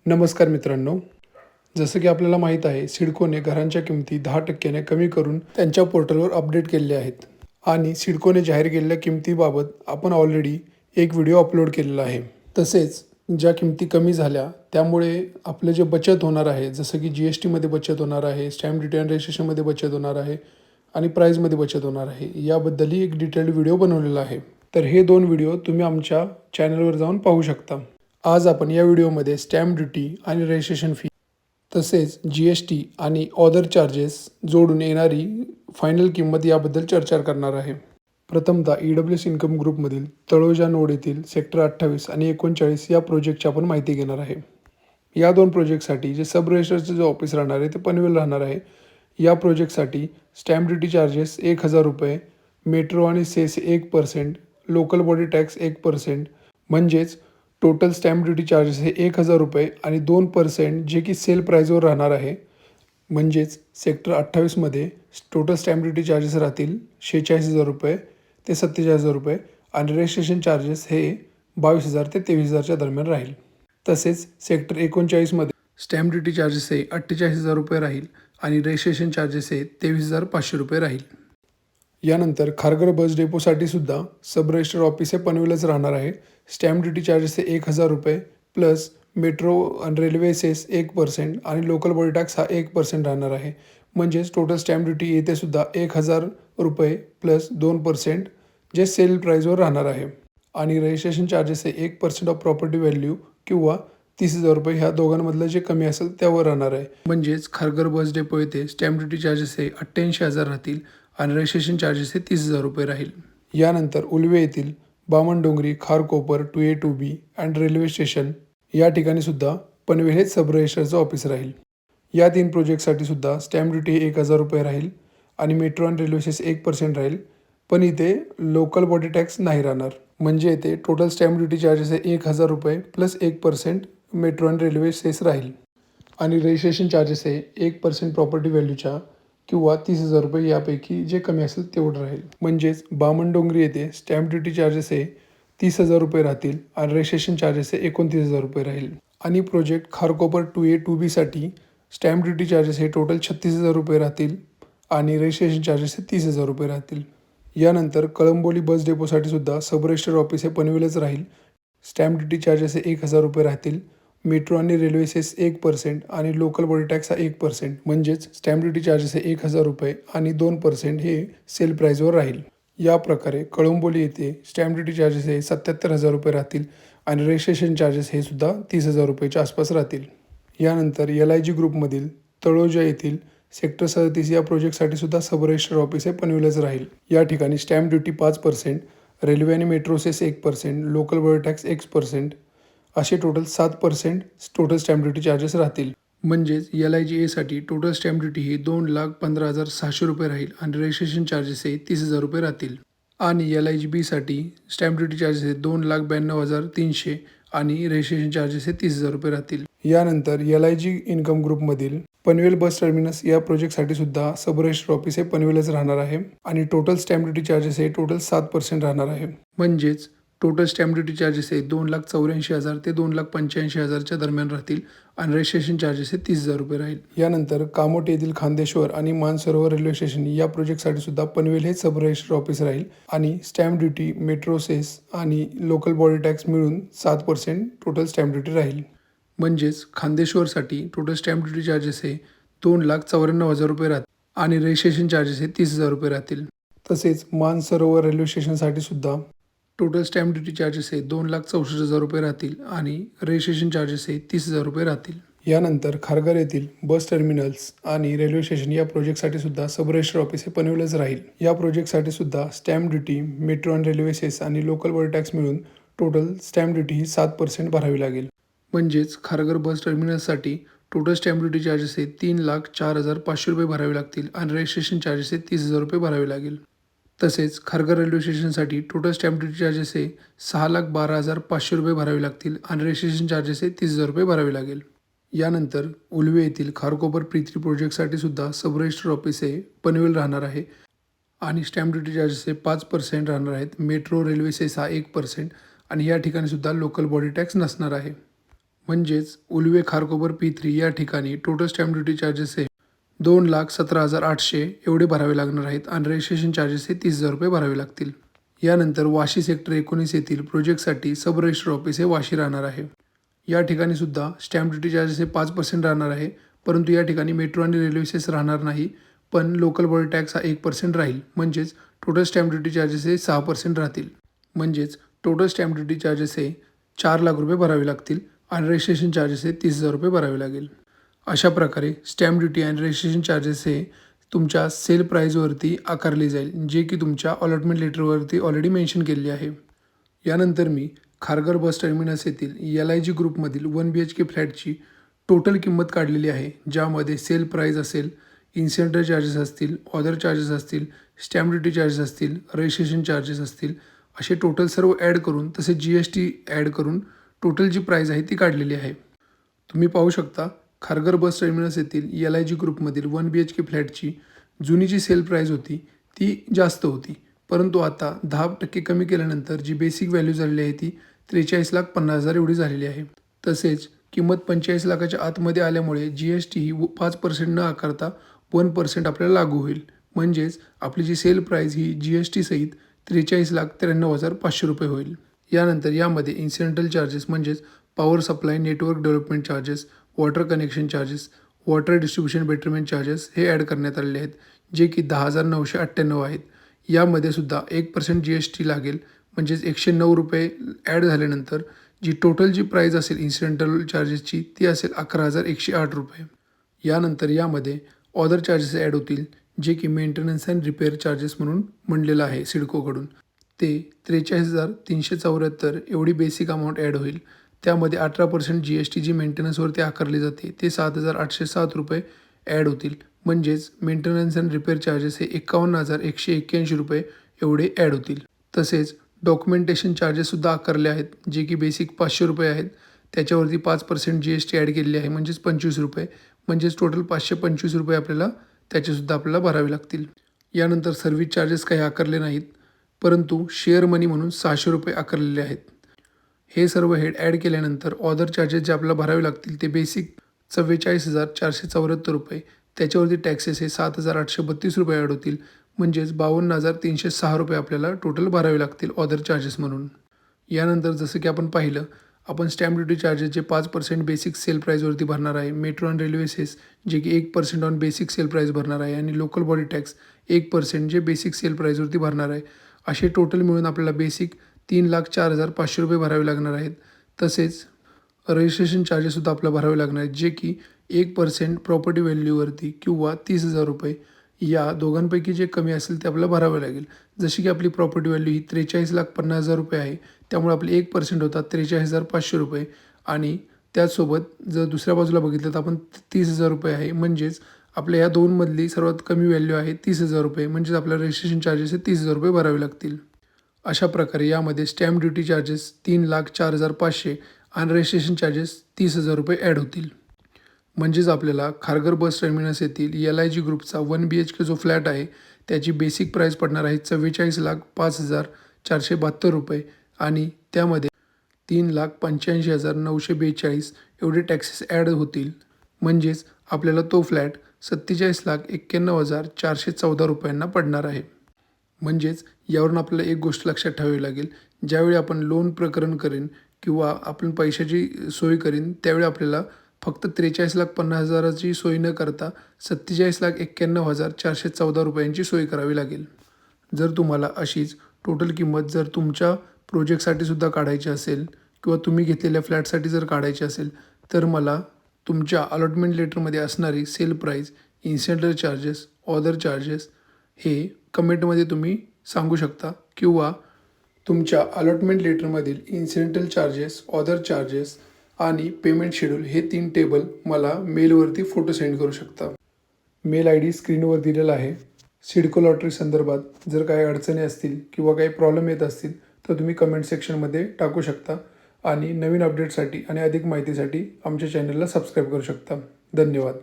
नमस्कार मित्रांनो, जसं की आपल्याला माहीत आहे सिडकोने घरांच्या किमती 10% कमी करून त्यांच्या पोर्टलवर अपडेट केलेले आहेत आणि सिडकोने जाहीर केलेल्या किमतीबाबत आपण ऑलरेडी एक व्हिडिओ अपलोड केलेला आहे. तसेच ज्या किमती कमी झाल्या त्यामुळे आपलं जे बचत होणार आहे, जसं की GSTमध्ये बचत होणार आहे, स्टॅम्प ड्युटी आणि रजिस्ट्रेशनमध्ये बचत होणार आहे आणि प्राईजमध्ये बचत होणार आहे, याबद्दलही एक डिटेल्ड व्हिडिओ बनवलेला आहे. तर हे 2 व्हिडिओ तुम्ही आमच्या चॅनलवर जाऊन पाहू शकता. आज आपण या व्हिडिओमध्ये स्टॅम्प ड्युटी आणि रजिस्ट्रेशन फी तसेच GST आणि ऑदर चार्जेस जोडून येणारी फायनल किंमत याबद्दल चर्चा करणार आहे. प्रथमतः EWS इन्कम ग्रुपमधील तळोजा नोड येथील सेक्टर 28 आणि 39 या प्रोजेक्टची आपण माहिती घेणार आहे. या 2 प्रोजेक्टसाठी जे सब रजिस्टरचे जो ऑफिस राहणार आहे ते पनवेल राहणार आहे. या प्रोजेक्टसाठी स्टॅम्प ड्युटी चार्जेस 1000 रुपये, मेट्रो आणि सेस 1%, लोकल बॉडी टॅक्स 1%, म्हणजेच टोटल स्टॅम्प ड्युटी चार्जेस हे 1000 रुपये आणि 2% जे की सेल प्राईजवर राहणार आहे. म्हणजेच सेक्टर 28मध्ये टोटल स्टॅम्प ड्युटी चार्जेस राहतील 46,000 रुपये ते 47,000 रुपये आणि रजिस्ट्रेशन चार्जेस हे 22,000 ते 23,000च्या दरम्यान राहील. तसेच सेक्टर 39मध्ये स्टॅम्प ड्युटी चार्जेस हे 48,000 रुपये राहील आणि रजिस्ट्रेशन चार्जेस हे 23,500 रुपये राहील. यानंतर खारघर बस डेपोसाठी सुद्धा सब रजिस्टर ऑफिस हे पनवेलच राहणार आहे. स्टॅम्प ड्युटी चार्जेस हे 1000 रुपये प्लस मेट्रो आणि रेल्वे सेस 1% आणि लोकल बॉडी टॅक्स हा 1% राहणार आहे. म्हणजेच टोटल स्टॅम्प ड्युटी येथे सुद्धा 1000 रुपये प्लस 2% जे सेल प्राईजवर राहणार आहे आणि रजिस्ट्रेशन चार्जेस हे 1% ऑफ प्रॉपर्टी व्हॅल्यू किंवा 30,000 रुपये ह्या दोघांमधलं जे कमी असेल त्यावर राहणार आहे. म्हणजेच खारघर बस डेपो येथे स्टॅम्प ड्युटी चार्जेस हे 88,000 राहतील आणि रजिस्ट्रेशन चार्जेस हे 30,000 रुपये राहील. यानंतर उलवे येथील Bamandongri, Kharkopar 2A 2B and railway station या ठिकाणी सुद्धा पनवेल हे सब रजिस्टरचं ऑफिस राहील. या 3 प्रोजेक्टसाठी सुद्धा स्टॅम्प ड्युटी 1000 रुपये राहील आणि मेट्रो आणि रेल्वे सेस 1% राहील. पण इथे लोकल बॉडी टॅक्स नाही राहणार. म्हणजे इथे टोटल स्टॅम्प ड्युटी चार्जेस हे 1000 रुपये प्लस 1% मेट्रो आणि रेल्वे सेस राहील आणि रजिस्ट्रेशन चार्जेस हे 1% प्रॉपर्टी व्हॅल्यूच्या किंवा 30,000 रुपये यापैकी जे कमी असेल तेवढं राहील. म्हणजेच बामणडोंगरी येथे स्टॅम्प ड्युटी चार्जेस हे 30,000 रुपये राहतील आणि रजिस्ट्रेशन चार्जेस हे 29,000 रुपये राहील. आणि project Kharkopar 2A 2B stamp duty charges हे टोटल 36,000 रुपये राहतील आणि रजिस्ट्रेशन चार्जेस हे 30,000 रुपये राहतील. यानंतर कळंबोली बस डेपोसाठी सुद्धा सब रजिस्टर ऑफिस हे पनवेलच राहील. स्टॅम्प ड्युटी चार्जेस हे 1000 रुपये राहतील. मेट्रो आणि रेल्वे सेस 1% आणि लोकल बॉडी टॅक्स हा 1%. म्हणजेच स्टॅम्प ड्युटी चार्जेस हे 1000 रुपये आणि 2% हे सेल प्राईजवर राहील. या प्रकारे कळंबोली येथे स्टॅम्प ड्युटी चार्जेस हे 77,000 रुपये राहतील आणि रजिस्ट्रेशन चार्जेस हे सुद्धा 30,000 रुपयेच्या आसपास राहतील. यानंतर LIG ग्रुपमधील तळोजा येथील सेक्टर 37 या प्रोजेक्टसाठी सुद्धा सब रजिस्टर ऑफिस हे पनवेलच राहील. या ठिकाणी स्टॅम्प ड्युटी 5%, रेल्वे आणि metro cess 1%, local body tax 1%, असे total 7% total stamp duty charges राहतील. म्हणजेच LIG Aसाठी टोटल स्टॅम्प ड्युटी ही 2,15,600 रुपये राहील आणि रजिस्ट्रेशन चार्जेस हे 30,000 रुपये राहतील. आणि LIG Bसाठी स्टॅम्प ड्युटी चार्जेस हे 2,92,300 आणि रजिस्ट्रेशन चार्जेस हे 30,000 रुपये राहतील. यानंतर LIG इन्कम ग्रुपमधील पनवेल बस टर्मिनस या प्रोजेक्टसाठी सुद्धा सब रजिस्टर ऑफिस हे पनवेलच राहणार आहे आणि टोटल स्टॅम्प ड्युटी चार्जेस हे टोटल 7% राहणार आहे. म्हणजेच टोटल स्टॅम्प ड्युटी चार्जेस हे 2,84,000 ते 2,85,000च्या दरम्यान राहतील आणि रजिस्ट्रेशन चार्जेस हे 30,000 रुपये राहील. यानंतर कामोटे येथील खांदेश्वर आणि मानसरोवर रेल्वे स्टेशन या प्रोजेक्टसाठी सुद्धा पनवेल हे सब रजिस्टर ऑफिस राहील आणि स्टॅम्प ड्युटी, मेट्रो सेस आणि लोकल बॉडी टॅक्स मिळून 7% टोटल स्टॅम्प ड्युटी राहील. म्हणजेच खांदेश्वरसाठी टोटल स्टॅम्प ड्युटी चार्जेस हे 2,94,000 रुपये राहतील आणि रजिस्ट्रेशन चार्जेस हे 30,000 रुपये राहतील. तसेच मानसरोवर रेल्वे स्टेशनसाठी सुद्धा टोटल स्टॅम्प ड्युटी चार्जेस हे 2,64,000 रुपये राहतील आणि रजिस्ट्रेशन चार्जेस हे 30,000 रुपये राहतील. यानंतर खारघर येथील बस टर्मिनल्स आणि रेल्वे स्टेशन या प्रोजेक्टसाठी सुद्धा सब रजिस्टर ऑफिस हे पनवेलच राहील. या प्रोजेक्टसाठी सुद्धा स्टॅम्प ड्युटी, मेट्रो आणि रेल्वे सेस आणि लोकल बॉडी टॅक्स मिळून टोटल स्टॅम्प ड्युटी ही 7% भरावी लागेल. म्हणजेच खारघर बस टर्मिनल्ससाठी टोटल स्टॅम्प ड्युटी चार्जेस हे 3,04,500 रुपये भरावे लागतील आणि रजिस्ट्रेशन चार्जेस हे 30,000 रुपये भरावे लागेल. तसेच खारघर रेल्वे स्टेशनसाठी टोटल स्टॅम्प ड्युटी चार्जेस हे 6,12,500 रुपये भरावे लागतील आणि रजिस्ट्रेशन चार्जेस हे 30,000 रुपये भरावे लागेल. यानंतर उलवे येथील खारकोपर P3 प्रोजेक्टसाठी सुद्धा सब रजिस्टर ऑफिस हे पनवेल राहणार आहे आणि स्टॅम्प ड्युटी चार्जेस हे 5% राहणार आहेत. मेट्रो रेल्वे सेस हा 1% आणि या ठिकाणी सुद्धा लोकल बॉडी टॅक्स नसणार आहे. म्हणजेच उल्वे खारकोपर P3 या ठिकाणी टोटल स्टॅम्प ड्युटी चार्जेस हे 2,17,800 एवढे भरावे लागणार आहेत आणि रजिस्ट्रेशन चार्जेस हे 30,000 रुपये भरावे लागतील. यानंतर वाशी सेक्टर 19 येथील प्रोजेक्टसाठी सब रजिस्टर ऑफिस हे वाशी राहणार आहे. या ठिकाणी सुद्धा स्टॅम्प ड्युटी चार्जेस हे 5% राहणार आहे, परंतु या ठिकाणी मेट्रो आणि रेल्वे सेस राहणार नाही, पण लोकल बॉडी टॅक्स हा 1% राहील. म्हणजेच टोटल स्टॅम्प ड्युटी चार्जेस हे 6% राहतील. म्हणजेच टोटल स्टॅम्प ड्युटी चार्जेस हे 4 लाख रुपये भरावे लागतील आणि रजिस्ट्रेशन चार्जेस हे 30,000 रुपये भरावे लागेल. अशा प्रकारे स्टॅम्प ड्युटी आणि रजिस्ट्रेशन चार्जेस हे तुमच्या सेल प्राईजवरती आकारले जाईल, जे की तुमच्या अलॉटमेंट लेटरवरती ऑलरेडी मेन्शन केलेली आहे. यानंतर मी खारघर बस टर्मिनस येथील LIG ग्रुपमधील 1 BHK फ्लॅटची टोटल किंमत काढलेली आहे, ज्यामध्ये सेल प्राईज असेल, इन्सिडेंटल चार्जेस असतील, ऑदर चार्जेस असतील, स्टॅम्प ड्युटी चार्जेस असतील, रजिस्ट्रेशन चार्जेस असतील, असे टोटल सर्व ॲड करून तसे GST ॲड करून टोटल जी प्राईज आहे ती काढलेली आहे. तुम्ही पाहू शकता खारघर बस टर्मिनस येथील LIG ग्रुपमधील 1 BHK फ्लॅटची जुनी जी सेल प्राईज होती ती जास्त होती, परंतु आता 10% कमी केल्यानंतर जी बेसिक व्हॅल्यू झालेली आहे ती 43,50,000 एवढी झालेली आहे. तसेच किंमत 45 लाखाच्या आतमध्ये आल्यामुळे GST ही 5% न आकारता 1% आपल्याला लागू होईल. म्हणजेच आपली जी सेल प्राईज ही GST सहित 43,93,500 रुपये होईल. यानंतर यामध्ये इन्सिडेंटल चार्जेस म्हणजेच power supply network development charges, water connection charges, water distribution betterment charges हे ॲड करण्यात आलेले आहेत, जे की 10,998 आहेत. यामध्ये सुद्धा 1% GST लागेल. म्हणजेच 109 रुपये ॲड झाल्यानंतर जी टोटल जी प्राईज असेल इन्सिडेंटल चार्जेसची ती असेल 11,108 रुपये. यानंतर यामध्ये ऑदर चार्जेस ॲड होतील, जे की मेंटेनन्स अँड रिपेअर चार्जेस म्हणून म्हणलेलं आहे सिडकोकडून. ते 43,374 एवढी बेसिक अमाऊंट ॲड होईल. त्यामध्ये 18% GST जी मेंटेनन्सवरती आकारली जाते ते 7,807 रुपये ॲड होतील. म्हणजेच मेंटेनन्स अँड रिपेअर चार्जेस हे 51,181 रुपये एवढे ॲड होतील. तसेच डॉक्युमेंटेशन चार्जेससुद्धा आकारले आहेत, जे की बेसिक 500 रुपये आहेत. त्याच्यावरती 5% GST ॲड केलेली आहे, म्हणजेच 25 रुपये. म्हणजेच टोटल 525 रुपये त्याचेसुद्धा आपल्याला भरावे लागतील. यानंतर सर्व्हिस चार्जेस काही आकारले नाहीत, परंतु शेअर मनी म्हणून 600 रुपये आकारलेले आहेत. हे सर्व हेड ॲड केल्यानंतर ऑदर चार्जेस जे आपल्याला भरावे लागतील ते बेसिक 44,474 रुपये. त्याच्यावरती टॅक्सेस हे 7,832 रुपये ॲड होतील. म्हणजेच 52,306 रुपये आपल्याला टोटल भरावे लागतील ऑदर चार्जेस म्हणून. यानंतर जसं की आपण पाहिलं, आपण स्टॅम्प ड्युटी चार्जेस जे 5% बेसिक सेल प्राईजवरती भरणार आहे, मेट्रो आणि रेल्वे सेस जे की 1% ऑन बेसिक सेल प्राईज भरणार आहे आणि लोकल बॉडी टॅक्स 1% जे बेसिक सेल प्राईजवरती भरणार आहे, असे टोटल मिळून आपल्याला बेसिक 3,04,500 रुपये भरावे लागणार आहेत. तसेच रजिस्ट्रेशन चार्जेससुद्धा आपल्याला भरावे लागणार आहेत, जे की 1% प्रॉपर्टी व्हॅल्यूवरती किंवा 30,000 रुपये या दोघांपैकी जे कमी असेल ते आपल्याला भरावे लागेल. जशी की आपली प्रॉपर्टी व्हॅल्यू ही 43,50,000 रुपये आहे, त्यामुळे आपले 1% होतात 43,500 रुपये आणि त्याचसोबत जर दुसऱ्या बाजूला बघितलं तर आपण 30,000 रुपये आहे. म्हणजेच आपल्या या दोनमधली सर्वात कमी व्हॅल्यू आहे 30,000 रुपये. म्हणजेच आपल्याला रजिस्ट्रेशन चार्जेस हे 30,000 रुपये भरावे लागतील. अशा प्रकारे यामध्ये स्टॅम्प ड्युटी चार्जेस 3,04,500 आणि रजिस्ट्रेशन चार्जेस 30,000 रुपये ॲड होतील. म्हणजेच आपल्याला खारघर बस टर्मिनस येथील LIG ग्रुपचा 1 BHK जो फ्लॅट आहे त्याची बेसिक प्राईस पडणार आहे 44,05,472 रुपये आणि त्यामध्ये 3,85,942 एवढे टॅक्सेस ॲड होतील. म्हणजेच आपल्याला तो फ्लॅट 47,91,414 रुपयांना पडणार आहे. म्हणजेच यावरून आपल्याला एक गोष्ट लक्षात ठेवावी लागेल, ज्यावेळी आपण लोन प्रकरण करेन किंवा आपण पैशाची सोय करीन त्यावेळी आपल्याला फक्त 43,50,000ची सोय न करता 47,91,414 रुपयांची सोय करावी लागेल. जर तुम्हाला अशीच टोटल किंमत जर तुमच्या प्रोजेक्टसाठी सुद्धा काढायची असेल किंवा तुम्ही घेतलेल्या फ्लॅटसाठी जर काढायची असेल तर मला तुमच्या अलॉटमेंट लेटरमध्ये असणारी sale price, incidental charges, other charges हे कमेंटमध्ये तुम्ही सांगू शकता किंवा तुमच्या अलॉटमेंट लेटरमधील इन्सिडेंटल चार्जेस, ऑदर चार्जेस आणि पेमेंट शेड्यूल हे 3 टेबल मला मेलवरती फोटो सेंड करू शकता. मेल ID स्क्रीनवर दिलेला आहे. सिडको लॉटरी संदर्भात जर काही अडचणी असतील किंवा काही प्रॉब्लेम येत असतील तर तुम्ही कमेंट सेक्शनमध्ये टाकू शकता आणि नवीन अपडेटसाठी आणि अधिक माहितीसाठी आमच्या चॅनलला सबस्क्राईब करू शकता. धन्यवाद.